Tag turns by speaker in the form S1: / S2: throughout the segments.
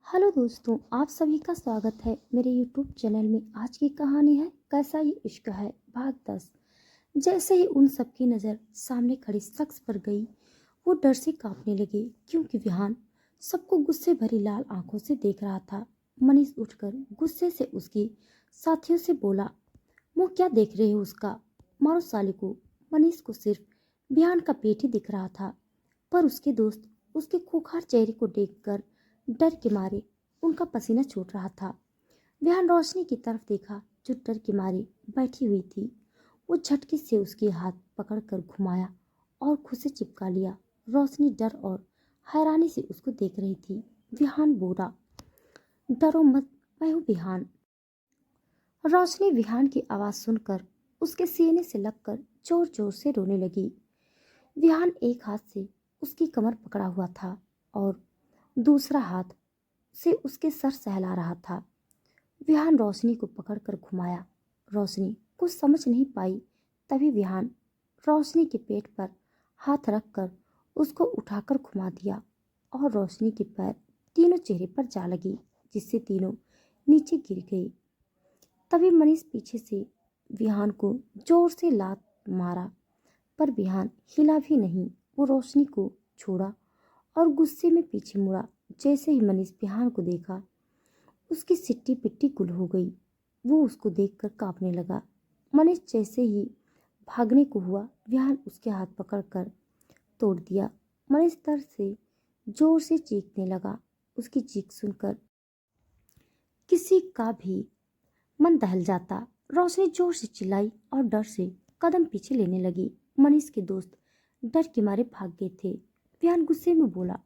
S1: Hello दोस्तों, आप सभी का स्वागत है मेरे यूट्यूब चैनल में। आज की कहानी है कैसा ये इश्क है भाग 10। जैसे ही उन सबकी नज़र सामने खड़े शख्स पर गई, वो डर से कांपने लगे क्योंकि विहान सबको गुस्से भरी लाल आंखों से देख रहा था। मनीष उठकर गुस्से से उसके साथियों से बोला, मुंह क्या देख रहे हो उसका, मारो साले को। मनीष को सिर्फ विहान का पेट ही दिख रहा था, पर उसके दोस्त उसके खूंखार चेहरे को देखकर डर के मारे उनका पसीना छूट रहा था। विहान रोशनी की तरफ देखा जो डर के मारे बैठी हुई थी। वो झटके से उसके हाथ पकड़कर घुमाया और खुद से चिपका लिया। रोशनी डर और हैरानी से उसको देख रही थी। विहान बोला, डरो मत, मैं हूँ विहान। रोशनी विहान की आवाज़ सुनकर उसके सीने से लगकर जोर जोर से रोने लगी। विहान एक हाथ से उसकी कमर पकड़ा हुआ था और दूसरा हाथ से उसके सर सहला रहा था। विहान रोशनी को पकड़कर घुमाया। रोशनी कुछ समझ नहीं पाई। तभी विहान रोशनी के पेट पर हाथ रखकर उसको उठाकर घुमा दिया और रोशनी के पैर तीनों चेहरे पर जा लगी, जिससे तीनों नीचे गिर गई। तभी मनीष पीछे से विहान को जोर से लात मारा, पर विहान हिला भी नहीं। वो रोशनी को छोड़ा और गुस्से में पीछे मुड़ा। जैसे ही मनीष विहान को देखा, उसकी सिट्टी पिट्टी गुल हो गई। वो उसको देखकर कांपने लगा। मनीष जैसे ही भागने को हुआ, विहान उसके हाथ पकड़कर तोड़ दिया। मनीष दर्द से जोर से चीखने लगा। उसकी चीख सुनकर किसी का भी मन दहल जाता। रोशनी जोर से चिल्लाई और डर से कदम पीछे लेने लगी। मनीष के दोस्त डर के मारे भाग गए थे। विहान गुस्से में बोला,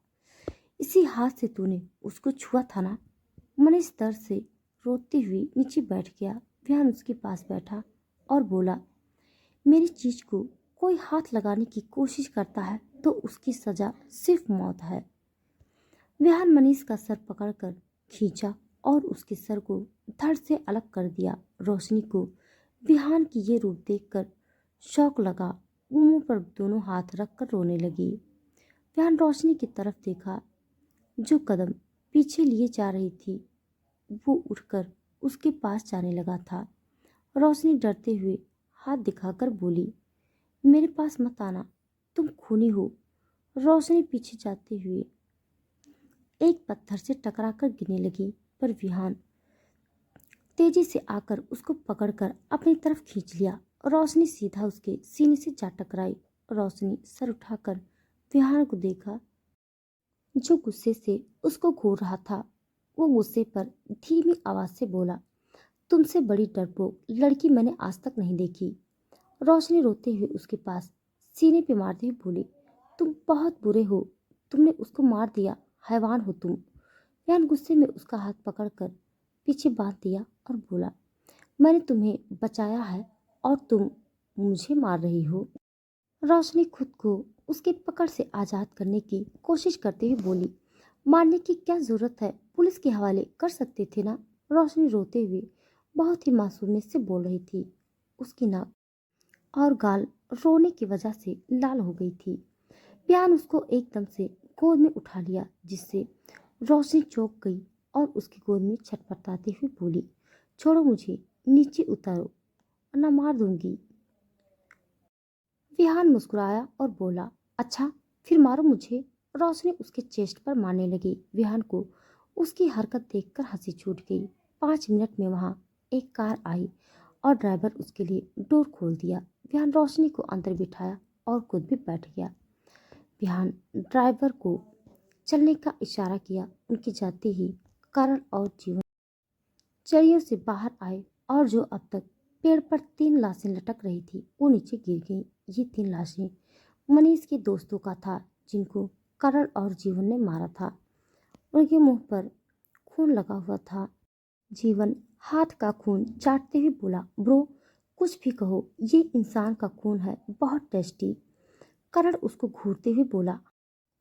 S1: इसी हाथ से तूने उसको छुआ था ना। मनीष दर्द से रोते हुए नीचे बैठ गया। विहान उसके पास बैठा और बोला, मेरी चीज को कोई हाथ लगाने की कोशिश करता है तो उसकी सजा सिर्फ मौत है। विहान मनीष का सर पकड़कर खींचा और उसके सर को धड़ से अलग कर दिया। रोशनी को विहान की ये रूप देखकर शौक लगा। वो मुंह पर दोनों हाथ रखकर रोने लगी। विहान रोशनी की तरफ देखा जो कदम पीछे लिए जा रही थी। वो उठकर उसके पास जाने लगा था। रोशनी डरते हुए हाथ दिखाकर बोली, मेरे पास मत आना, तुम खूनी हो। रोशनी पीछे जाते हुए एक पत्थर से टकराकर गिरने लगी, पर विहान तेजी से आकर उसको पकड़कर अपनी तरफ खींच लिया। रोशनी सीधा उसके सीने से जा टकराई। रोशनी सर उठाकर विहान को देखा जो गुस्से से उसको घूर रहा था। वो गुस्से पर धीमी आवाज से बोला, तुमसे बड़ी डरपोक लड़की मैंने आज तक नहीं देखी। रोशनी रोते हुए उसके पास सीने पे मारते हुए बोली, तुम बहुत बुरे हो, तुमने उसको मार दिया, हैवान हो तुम। यान गुस्से में उसका हाथ पकड़कर पीछे बांध दिया और बोला, मैंने तुम्हें बचाया है और तुम मुझे मार रही हो। रोशनी खुद को उसके पकड़ से आज़ाद करने की कोशिश करते हुए बोली, मारने की क्या जरूरत है, पुलिस के हवाले कर सकते थे ना। रोशनी रोते हुए बहुत ही मासूमियत से बोल रही थी। उसकी नाक और गाल रोने की वजह से लाल हो गई थी। विहान उसको एकदम से गोद में उठा लिया, जिससे रोशनी चौंक गई और उसकी गोद में छटपटाती हुई बोली, छोड़ो मुझे, नीचे उतारो वरना मार दूंगी। विहान मुस्कुराया और बोला, अच्छा फिर मारो मुझे। रोशनी उसके चेस्ट पर मारने लगी। विहान को उसकी हरकत देखकर हंसी छूट गई। 5 मिनट में वहां एक कार आई और ड्राइवर उसके लिए डोर खोल दिया। विहान रोशनी को अंदर बिठाया और खुद भी बैठ गया। विहान ड्राइवर को चलने का इशारा किया। उनके जाते ही करण और जीवन चढ़ियों से बाहर आए और जो अब तक पेड़ पर 3 लाशें लटक रही थी वो नीचे गिर गईं। ये 3 लाशें मनीष के दोस्तों का था, जिनको करण और जीवन ने मारा था। उनके मुंह पर खून लगा हुआ था। जीवन हाथ का खून चाटते हुए बोला, ब्रो कुछ भी कहो, ये इंसान का खून है, बहुत टेस्टी। करण उसको घूरते हुए बोला,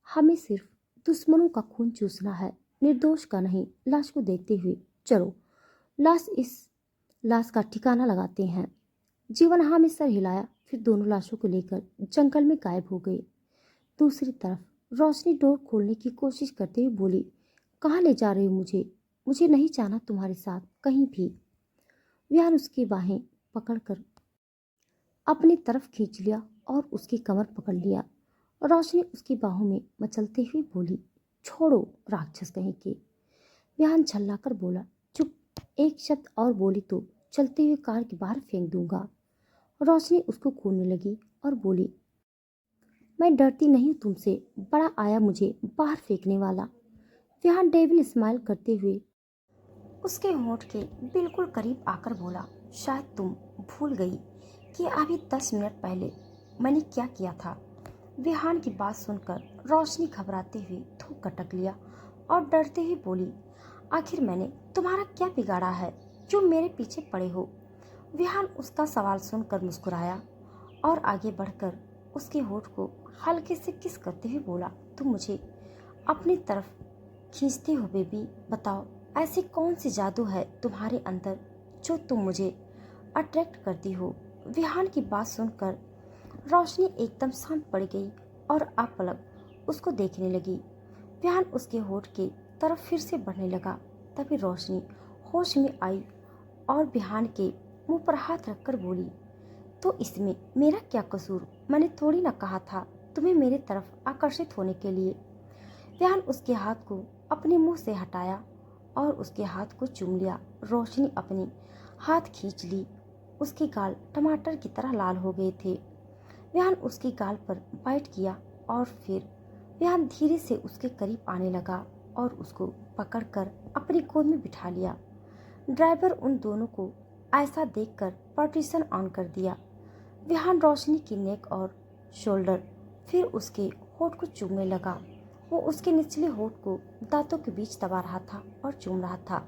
S1: हमें सिर्फ दुश्मनों का खून चूसना है, निर्दोष का नहीं। लाश को देखते हुए, चलो इस लाश का ठिकाना लगाते हैं। जीवन हाँ में सर हिलाया, फिर दोनों लाशों को लेकर जंगल में गायब हो गए। दूसरी तरफ रोशनी डोर खोलने की कोशिश करते हुए बोली, कहाँ ले जा रहे हो मुझे? मुझे नहीं जाना तुम्हारे साथ कहीं भी। विहान उसकी बाहें पकड़कर अपनी तरफ खींच लिया और उसकी कमर पकड़ लिया। रोशनी उसकी बाहों में मचलते हुए बोली, छोड़ो राक्षस कहीं के। विहान झल्लाकर बोला, चुप। एक शब्द और बोली तो चलते हुए कार के बाहर फेंक दूंगा। रोशनी उसको घूरने लगी और बोली, मैं डरती नहीं तुमसे, बड़ा आया मुझे बाहर फेंकने वाला। विहान डेविल स्माइल करते हुए उसके होंठ के बिल्कुल करीब आकर बोला, शायद तुम भूल गई कि अभी 10 मिनट पहले मैंने क्या किया था। विहान की बात सुनकर रोशनी घबराते हुए थूक कटक लिया और डरते हुए बोली, आखिर मैंने तुम्हारा क्या बिगाड़ा है, क्यों मेरे पीछे पड़े हो। विहान उसका सवाल सुनकर मुस्कुराया और आगे बढ़कर उसके होठ को हल्के से किस करते हुए बोला, तुम मुझे अपनी तरफ खींचते हो बेबी, बताओ ऐसी कौन सी जादू है तुम्हारे अंदर जो तुम मुझे अट्रैक्ट करती हो। विहान की बात सुनकर रोशनी एकदम शांत पड़ गई और अपलक उसको देखने लगी। विहान उसके होठ के तरफ फिर से बढ़ने लगा। तभी रोशनी होश में आई और विहान के मुंह पर हाथ रखकर बोली, तो इसमें मेरा क्या कसूर, मैंने थोड़ी ना कहा था तुम्हें मेरी तरफ आकर्षित होने के लिए। विहान उसके हाथ को अपने मुंह से हटाया और उसके हाथ को चूम लिया। रोशनी अपनी हाथ खींच ली। उसके गाल टमाटर की तरह लाल हो गए थे। विहान उसके गाल पर बाइट किया और फिर विहान धीरे से उसके करीब आने लगा और उसको पकड़कर अपनी गोद में बिठा लिया। ड्राइवर उन दोनों को ऐसा देखकर पार्टीशन ऑन कर दिया। विहान रोशनी की नेक और शोल्डर फिर उसके होठ को चूमने लगा। वो उसके निचले होठ को दांतों के बीच दबा रहा था और चूम रहा था।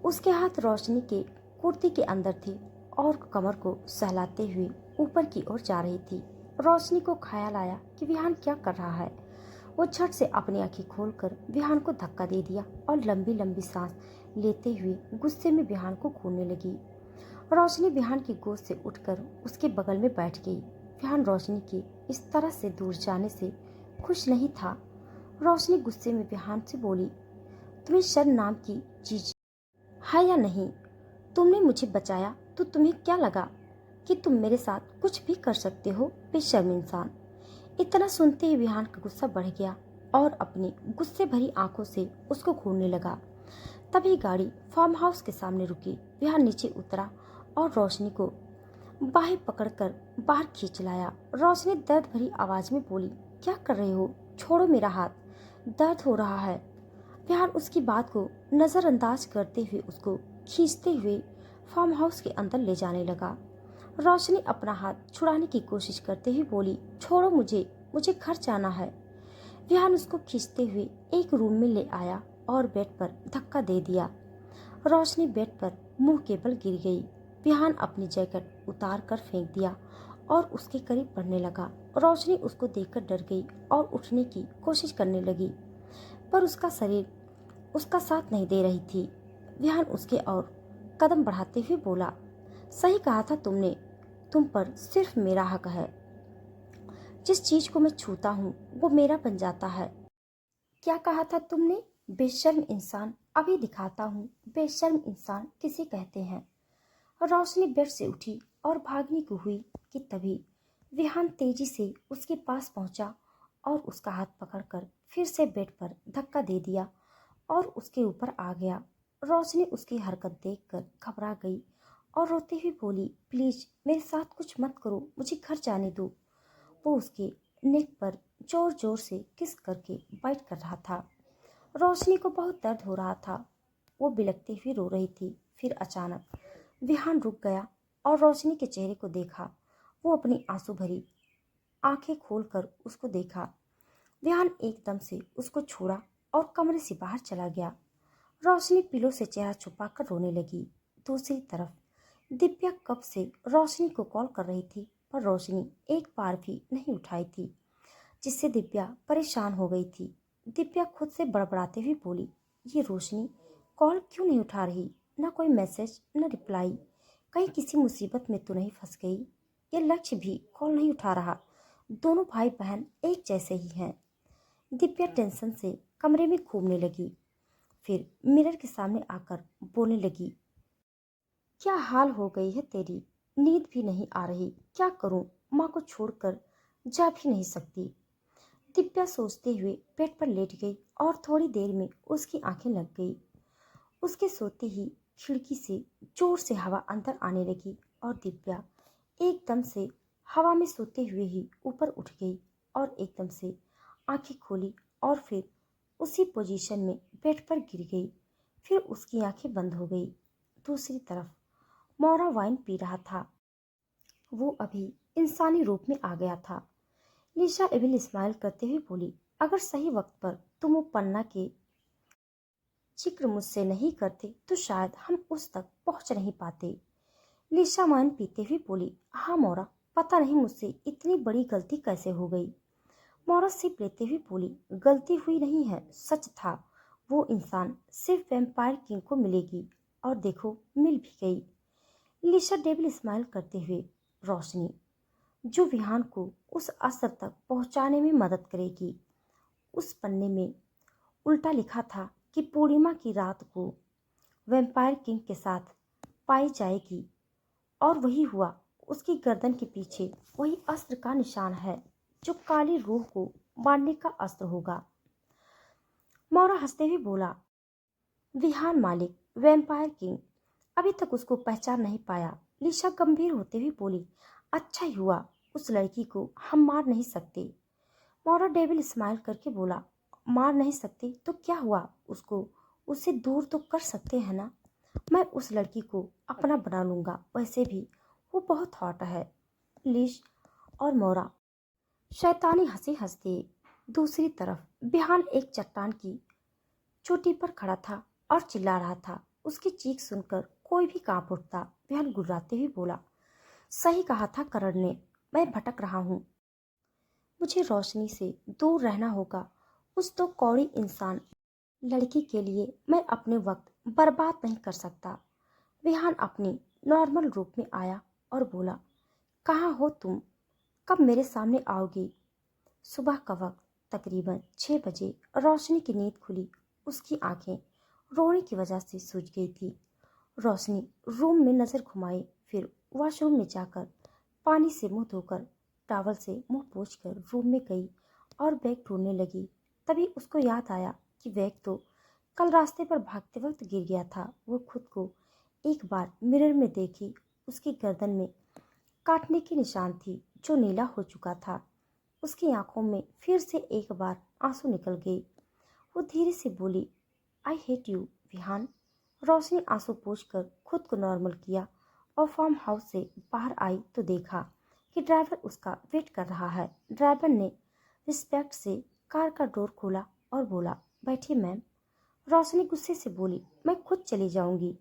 S1: उसके हाथ रोशनी के कुर्ती के अंदर थे और कमर को सहलाते हुए ऊपर की ओर जा रही थी। रोशनी को ख्याल आया कि विहान क्या कर रहा है। वो झट से अपनी आंखें खोलकर विहान को धक्का दे दिया और लंबी लंबी सांस लेते हुए गुस्से में विहान को घूरने लगी। रोशनी विहान की गोद से उठकर उसके बगल में बैठ गई। विहान रोशनी के इस तरह से दूर जाने से खुश नहीं था। रोशनी गुस्से में विहान से बोली, तुम्हें शर्म नाम की चीज है या नहीं? तुमने मुझे बचाया तो तुम्हें क्या लगा कि तुम मेरे साथ कुछ भी कर सकते हो, बेशर्म इंसान। इतना सुनते ही विहान का गुस्सा बढ़ गया और अपनी गुस्से भरी आंखों से उसको घूरने लगा। तभी गाड़ी फार्म हाउस के सामने रुकी। विहान नीचे उतरा और रोशनी को बाहें पकड़कर बाहर खींच लाया। रोशनी दर्द भरी आवाज में बोली, क्या कर रहे हो, छोड़ो मेरा हाथ, दर्द हो रहा है। विहान उसकी बात को नजरअंदाज करते हुए उसको खींचते हुए फार्म हाउस के अंदर ले जाने लगा। रोशनी अपना हाथ छुड़ाने की कोशिश करते हुए बोली, छोड़ो मुझे, मुझे घर जाना है। विहान उसको खींचते हुए एक रूम में ले आया और बेड पर धक्का दे दिया। रोशनी बेड पर मुंह के बल गिर गई। विहान अपनी जैकेट उतार कर फेंक दिया और उसके करीब बढ़ने लगा। रोशनी उसको देखकर डर गई और उठने की कोशिश करने लगी, पर उसका शरीर उसका साथ नहीं दे रही थी। विहान उसके और कदम बढ़ाते हुए बोला, सही कहा था तुमने, तुम पर सिर्फ मेरा हक है। जिस चीज को मैं छूता हूँ वो मेरा बन जाता है। क्या कहा था तुमने? बेशर्म इंसान, अभी दिखाता हूँ बेशर्म इंसान किसे कहते हैं। रोशनी बेड से उठी और भागने को हुई कि तभी विहान तेजी से उसके पास पहुंचा और उसका हाथ पकड़कर फिर से बेड पर धक्का दे दिया और उसके ऊपर आ गया। रोशनी उसकी हरकत देखकर घबरा गई और रोते हुए बोली, प्लीज मेरे साथ कुछ मत करो, मुझे घर जाने दो। वो उसके नेक पर जोर जोर से किस करके बाइट कर रहा था। रोशनी को बहुत दर्द हो रहा था। वो बिलखती हुई रो रही थी। फिर अचानक विहान रुक गया और रोशनी के चेहरे को देखा। वो अपनी आंसू भरी आंखें खोलकर उसको देखा। विहान एकदम से उसको छोड़ा और कमरे से बाहर चला गया। रोशनी पिलो से चेहरा छुपाकर रोने लगी। दूसरी तरफ दिव्या कब से रोशनी को कॉल कर रही थी, पर रोशनी एक बार भी नहीं उठाई थी, जिससे दिव्या परेशान हो गई थी। दिव्या खुद से बड़बड़ाते हुए बोली, ये रोशनी कॉल क्यों नहीं उठा रही, ना कोई मैसेज न रिप्लाई, कहीं किसी मुसीबत में तो नहीं फंस गई। ये लक्ष्य भी कॉल नहीं उठा रहा, दोनों भाई बहन एक जैसे ही हैं। दिव्या टेंशन से कमरे में घूमने लगी। फिर मिरर के सामने आकर बोलने लगी, क्या हाल हो गई है तेरी, नींद भी नहीं आ रही, क्या करूं, माँ को छोड़कर जा भी नहीं सकती। दिव्या सोचते हुए बेड पर लेट गई और थोड़ी देर में उसकी आंखें लग गई। उसके सोते ही खिड़की से जोर से हवा अंदर आने लगी और दिव्या एकदम से हवा में सोते हुए ही ऊपर उठ गई और एकदम से आंखें खोली और फिर उसी पोजीशन में बेड पर गिर गई। फिर उसकी आंखें बंद हो गई। दूसरी तरफ मौरा वाइन पी रहा था। वो अभी इंसानी रूप में आ गया था। निशा एविल स्माइल करते हुए बोली, अगर सही वक्त पर तुम वो पन्ना के जिक्र मुझसे नहीं करते तो शायद हम उस तक पहुंच नहीं पाते। लिशा वाइन पीते हुए बोली, हाँ मोरा, पता नहीं मुझसे इतनी बड़ी गलती कैसे हो गई। मोरा सिप लेते हुए बोली, गलती हुई नहीं है, सच था। वो इंसान सिर्फ वैम्पायर किंग को मिलेगी और देखो मिल भी गई। लिशा डेविल स्माइल करते हुए, रोशनी जो विहान को उस असर तक पहुंचाने में मदद करेगी। उस पन्ने में उल्टा लिखा था कि पूर्णिमा की रात को वैम्पायर किंग के साथ पाई जाएगी और वही हुआ। उसकी गर्दन के पीछे वही अस्त्र का निशान है जो काली रूह को मारने का अस्त्र होगा। मौरा हंसते हुए बोला, विहान मालिक वैम्पायर किंग, अभी तक उसको पहचान नहीं पाया। लिशा गंभीर होते हुए बोली, अच्छा ही हुआ, उस लड़की को हम मार नहीं सकते। मौरा डेविल स्माइल करके बोला, मार नहीं सकते तो क्या हुआ, उसको उससे दूर तो कर सकते हैं ना। मैं उस लड़की को अपना बना लूंगा, वैसे भी वो बहुत हॉट है। लिश और मौरा शैतानी हंसी हंसते। दूसरी तरफ बिहान एक चट्टान की चोटी पर खड़ा था और चिल्ला रहा था। उसकी चीख सुनकर कोई भी कांप उठता। बिहान गुर्राते हुए बोला, सही कहा था करण ने, मैं भटक रहा हूँ, मुझे रोशनी से दूर रहना होगा। उस तो कौड़ी इंसान लड़की के लिए मैं अपने वक्त बर्बाद नहीं कर सकता। विहान अपनी नॉर्मल रूप में आया और बोला, कहाँ हो तुम, कब मेरे सामने आओगी। सुबह का वक्त तकरीबन 6 बजे रोशनी की नींद खुली। उसकी आंखें रोने की वजह से सूज गई थी। रोशनी रूम में नजर घुमाई, फिर वॉशरूम में जाकर पानी से मुंह धोकर टॉवल से मुंह पोंछकर रूम में गई और बैग ढूंढने लगी। तभी उसको याद आया कि बैग तो कल रास्ते पर भागते वक्त गिर गया था। वो खुद को एक बार मिरर में देखी। उसकी गर्दन में काटने के निशान थी जो नीला हो चुका था। उसकी आंखों में फिर से एक बार आंसू निकल गए। वो धीरे से बोली, आई हेट यू विहान। रोशनी आंसू पोंछकर खुद को नॉर्मल किया और फार्म हाउस से बाहर आई तो देखा कि ड्राइवर उसका वेट कर रहा है। ड्राइवर ने रिस्पेक्ट से कार का डोर खोला और बोला, बैठिए मैम। रोशनी गुस्से से बोली, मैं खुद चली जाऊंगी।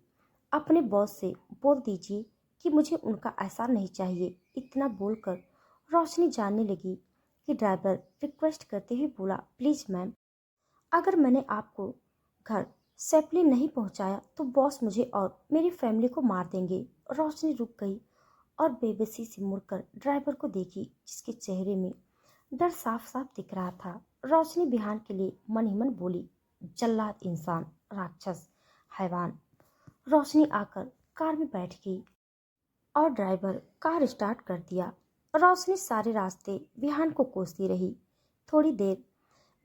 S1: अपने बॉस से बोल दीजिए कि मुझे उनका एहसान नहीं चाहिए। इतना बोलकर रोशनी जानने लगी कि ड्राइवर रिक्वेस्ट करते हुए बोला, प्लीज़ मैम, अगर मैंने आपको घर सेफली नहीं पहुंचाया तो बॉस मुझे और मेरी फैमिली को मार देंगे। रोशनी रुक गई और बेबसी से मुड़कर ड्राइवर को देखी, जिसके चेहरे में डर साफ साफ दिख रहा था। रोशनी बिहान के लिए मन ही मन बोली, जल्लाद इंसान, राक्षस, हैवान। रोशनी आकर कार में बैठ गई और ड्राइवर कार स्टार्ट कर दिया। रोशनी सारे रास्ते विहान को कोसती रही। थोड़ी देर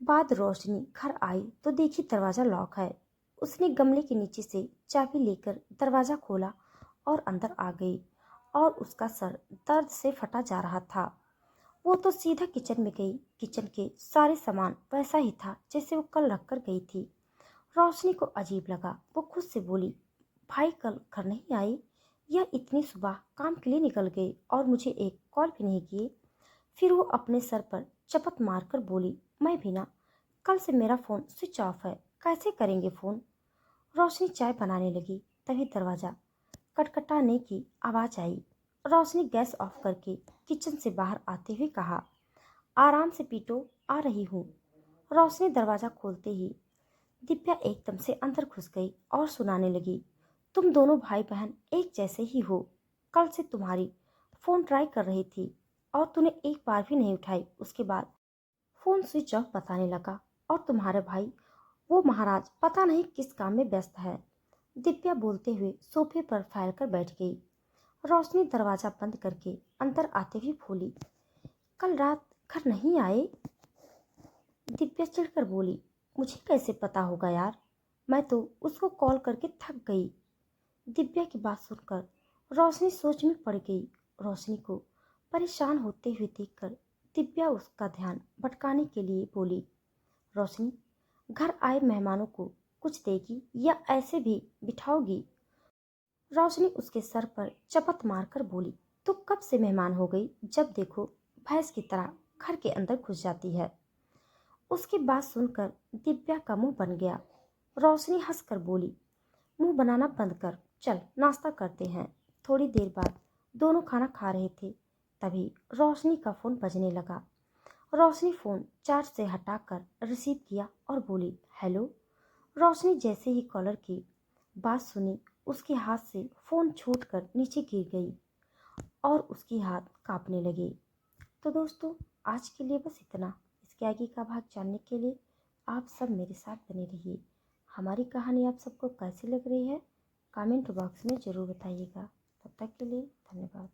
S1: बाद रोशनी घर आई तो देखी दरवाजा लॉक है। उसने गमले के नीचे से चाबी लेकर दरवाजा खोला और अंदर आ गई और उसका सर दर्द से फटा जा रहा था। वो तो सीधा किचन में गई। किचन के सारे सामान वैसा ही था जैसे वो कल रख कर गई थी। रोशनी को अजीब लगा। वो खुद से बोली, भाई कल घर नहीं आई या इतनी सुबह काम के लिए निकल गए और मुझे एक कॉल भी नहीं किए। फिर वो अपने सर पर चपत मारकर बोली, मैं भी ना, कल से मेरा फ़ोन स्विच ऑफ है, कैसे करेंगे फ़ोन। रोशनी चाय बनाने लगी, तभी दरवाज़ा खटखटाने की आवाज़ आई। रोशनी गैस ऑफ करके किचन से बाहर आते हुए कहा, आराम से पीटो, आ रही हूँ। रोशनी दरवाज़ा खोलते ही दिव्या एकदम से अंदर घुस गई और सुनाने लगी, तुम दोनों भाई बहन एक जैसे ही हो। कल से तुम्हारी फ़ोन ट्राई कर रही थी और तूने एक बार भी नहीं उठाई। उसके बाद फ़ोन स्विच ऑफ बताने लगा और तुम्हारे भाई वो महाराज पता नहीं किस काम में व्यस्त है। दिव्या बोलते हुए सोफे पर फैल कर बैठ गई। रोशनी दरवाजा बंद करके अंदर आते हुए बोली, कल रात घर नहीं आए? दिव्या चिढ़कर बोली, मुझे कैसे पता होगा यार, मैं तो उसको कॉल करके थक गई। दिव्या की बात सुनकर रोशनी सोच में पड़ गई। रोशनी को परेशान होते हुए देखकर दिव्या उसका ध्यान भटकाने के लिए बोली, रोशनी, घर आए मेहमानों को कुछ देगी या ऐसे भी बिठाओगी? रोशनी उसके सर पर चपत मारकर बोली, तू कब से मेहमान हो गई? जब देखो भैंस की तरह घर के अंदर घुस जाती है। उसकी बात सुनकर दिव्या का मुंह बन गया। रोशनी हंसकर बोली, मुंह बनाना बंद कर, चल नाश्ता करते हैं। थोड़ी देर बाद दोनों खाना खा रहे थे, तभी रोशनी का फोन बजने लगा। रोशनी फोन चार्ज से हटाकर रिसीव किया और बोली, हेलो। रोशनी जैसे ही कॉलर की बात सुनी, उसके हाथ से फोन छूटकर नीचे गिर गई और उसकी हाथ कांपने लगे। तो दोस्तों, आज के लिए बस इतना। इसके आगे का भाग जानने के लिए आप सब मेरे साथ बने रहिए। हमारी कहानी आप सबको कैसी लग रही है, कमेंट बॉक्स में ज़रूर बताइएगा। तब तक के लिए धन्यवाद।